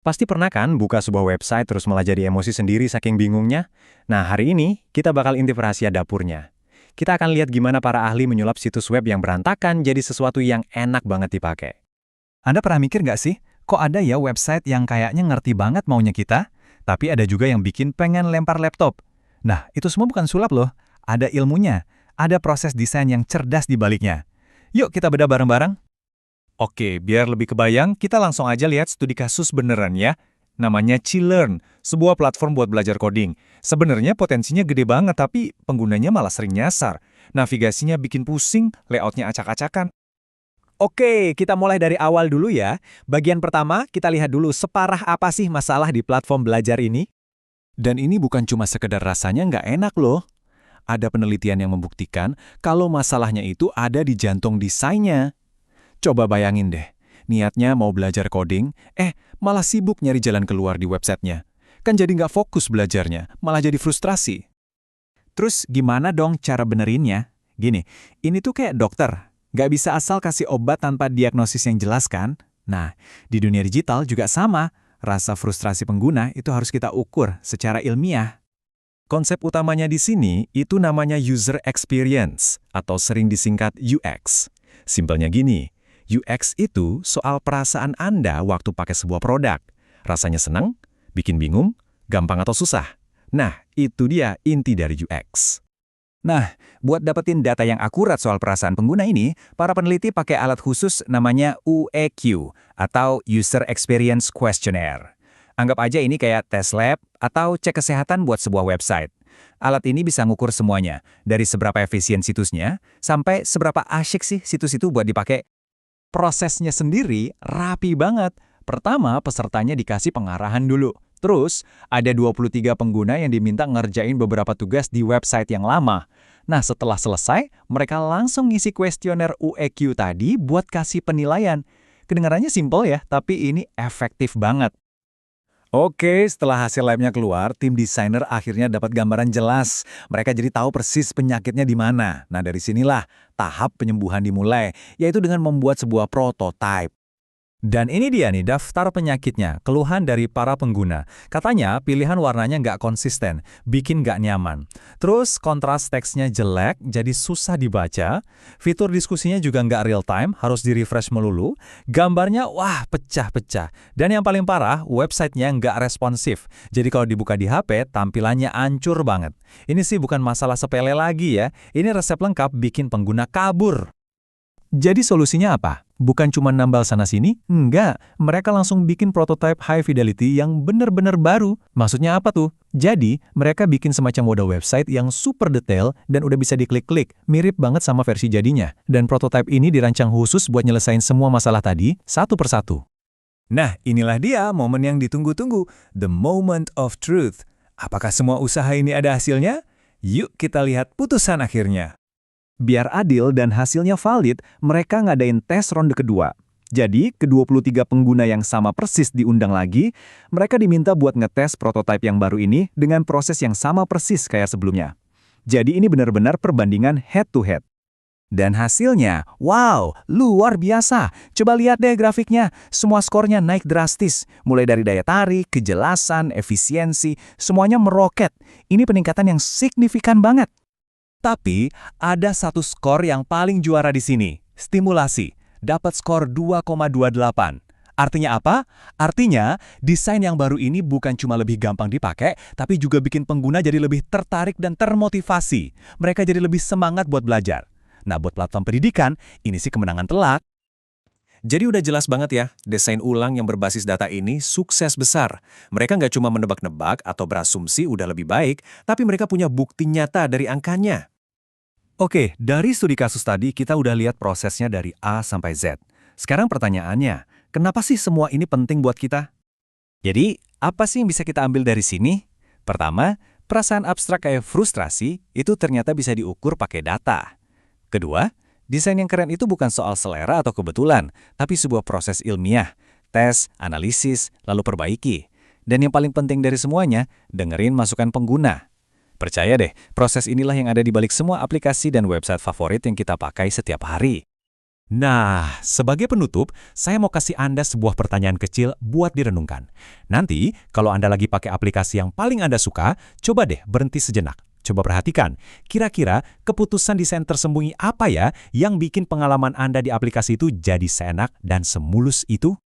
Pasti pernah kan buka sebuah website terus malah jadi emosi sendiri saking bingungnya? Nah, hari ini kita bakal intip rahasia dapurnya. Kita akan lihat gimana para ahli menyulap situs web yang berantakan jadi sesuatu yang enak banget dipakai. Anda pernah mikir nggak sih, kok ada ya website yang kayaknya ngerti banget maunya kita, tapi ada juga yang bikin pengen lempar laptop? Nah, itu semua bukan sulap loh. Ada ilmunya, ada proses desain yang cerdas di baliknya. Yuk kita bedah bareng-bareng. Oke, biar lebih kebayang, kita langsung aja lihat studi kasus beneran ya. Namanya Chilearn, sebuah platform buat belajar coding. Sebenarnya potensinya gede banget, tapi penggunanya malah sering nyasar. Navigasinya bikin pusing, layoutnya acak-acakan. Oke, kita mulai dari awal dulu ya. Bagian pertama, kita lihat dulu separah apa sih masalah di platform belajar ini. Dan ini bukan cuma sekedar rasanya nggak enak loh. Ada penelitian yang membuktikan kalau masalahnya itu ada di jantung desainnya. Coba bayangin deh, niatnya mau belajar coding, malah sibuk nyari jalan keluar di websitenya. Kan jadi nggak fokus belajarnya, malah jadi frustrasi. Terus gimana dong cara benerinnya? Gini, ini tuh kayak dokter. Nggak bisa asal kasih obat tanpa diagnosis yang jelas kan? Nah, di dunia digital juga sama. Rasa frustrasi pengguna itu harus kita ukur secara ilmiah. Konsep utamanya di sini itu namanya user experience atau sering disingkat UX. Simpelnya gini, UX itu soal perasaan Anda waktu pakai sebuah produk. Rasanya senang, bikin bingung, gampang atau susah. Nah, itu dia inti dari UX. Nah, buat dapetin data yang akurat soal perasaan pengguna ini, para peneliti pakai alat khusus namanya UEQ atau User Experience Questionnaire. Anggap aja ini kayak tes lab atau cek kesehatan buat sebuah website. Alat ini bisa ngukur semuanya, dari seberapa efisien situsnya, sampai seberapa asyik sih situs itu buat dipakai. Prosesnya sendiri rapi banget. Pertama, pesertanya dikasih pengarahan dulu. Terus, ada 23 pengguna yang diminta ngerjain beberapa tugas di website yang lama. Nah, setelah selesai, mereka langsung ngisi kuesioner UEQ tadi buat kasih penilaian. Kedengarannya simpel ya, tapi ini efektif banget. Oke, setelah hasil labnya keluar, tim desainer akhirnya dapat gambaran jelas. Mereka jadi tahu persis penyakitnya di mana. Nah, dari sinilah tahap penyembuhan dimulai, yaitu dengan membuat sebuah prototipe. Dan ini dia nih daftar penyakitnya, keluhan dari para pengguna. Katanya pilihan warnanya nggak konsisten, bikin nggak nyaman. Terus kontras teksnya jelek, jadi susah dibaca. Fitur diskusinya juga nggak real time, harus di-refresh melulu. Gambarnya wah pecah-pecah. Dan yang paling parah, websitenya nggak responsif. Jadi kalau dibuka di HP, tampilannya ancur banget. Ini sih bukan masalah sepele lagi ya, ini resep lengkap bikin pengguna kabur. Jadi solusinya apa? Bukan cuma nambal sana-sini? Enggak, mereka langsung bikin prototype high fidelity yang benar-benar baru. Maksudnya apa tuh? Jadi, mereka bikin semacam model website yang super detail dan udah bisa diklik-klik, mirip banget sama versi jadinya. Dan prototype ini dirancang khusus buat nyelesain semua masalah tadi, satu persatu. Nah, inilah dia momen yang ditunggu-tunggu, the moment of truth. Apakah semua usaha ini ada hasilnya? Yuk kita lihat putusan akhirnya. Biar adil dan hasilnya valid, mereka ngadain tes ronde kedua. Jadi, ke-23 pengguna yang sama persis diundang lagi, mereka diminta buat ngetes prototipe yang baru ini dengan proses yang sama persis kayak sebelumnya. Jadi ini benar-benar perbandingan head-to-head. Dan hasilnya, wow, luar biasa. Coba lihat deh grafiknya, semua skornya naik drastis. Mulai dari daya tarik, kejelasan, efisiensi, semuanya meroket. Ini peningkatan yang signifikan banget. Tapi, ada satu skor yang paling juara di sini, stimulasi. Dapat skor 2,28. Artinya apa? Artinya, desain yang baru ini bukan cuma lebih gampang dipakai, tapi juga bikin pengguna jadi lebih tertarik dan termotivasi. Mereka jadi lebih semangat buat belajar. Nah, buat platform pendidikan, ini sih kemenangan telak. Jadi udah jelas banget ya, desain ulang yang berbasis data ini sukses besar. Mereka nggak cuma menebak-nebak atau berasumsi udah lebih baik, tapi mereka punya bukti nyata dari angkanya. Oke, dari studi kasus tadi kita udah lihat prosesnya dari A sampai Z. Sekarang pertanyaannya, kenapa sih semua ini penting buat kita? Jadi, apa sih yang bisa kita ambil dari sini? Pertama, perasaan abstrak kayak frustrasi itu ternyata bisa diukur pakai data. Kedua, desain yang keren itu bukan soal selera atau kebetulan, tapi sebuah proses ilmiah, tes, analisis, lalu perbaiki. Dan yang paling penting dari semuanya, dengerin masukan pengguna. Percaya deh, proses inilah yang ada di balik semua aplikasi dan website favorit yang kita pakai setiap hari. Nah, sebagai penutup, saya mau kasih Anda sebuah pertanyaan kecil buat direnungkan. Nanti, kalau Anda lagi pakai aplikasi yang paling Anda suka, coba deh berhenti sejenak. Coba perhatikan, kira-kira keputusan desain tersembunyi apa ya yang bikin pengalaman Anda di aplikasi itu jadi seenak dan semulus itu?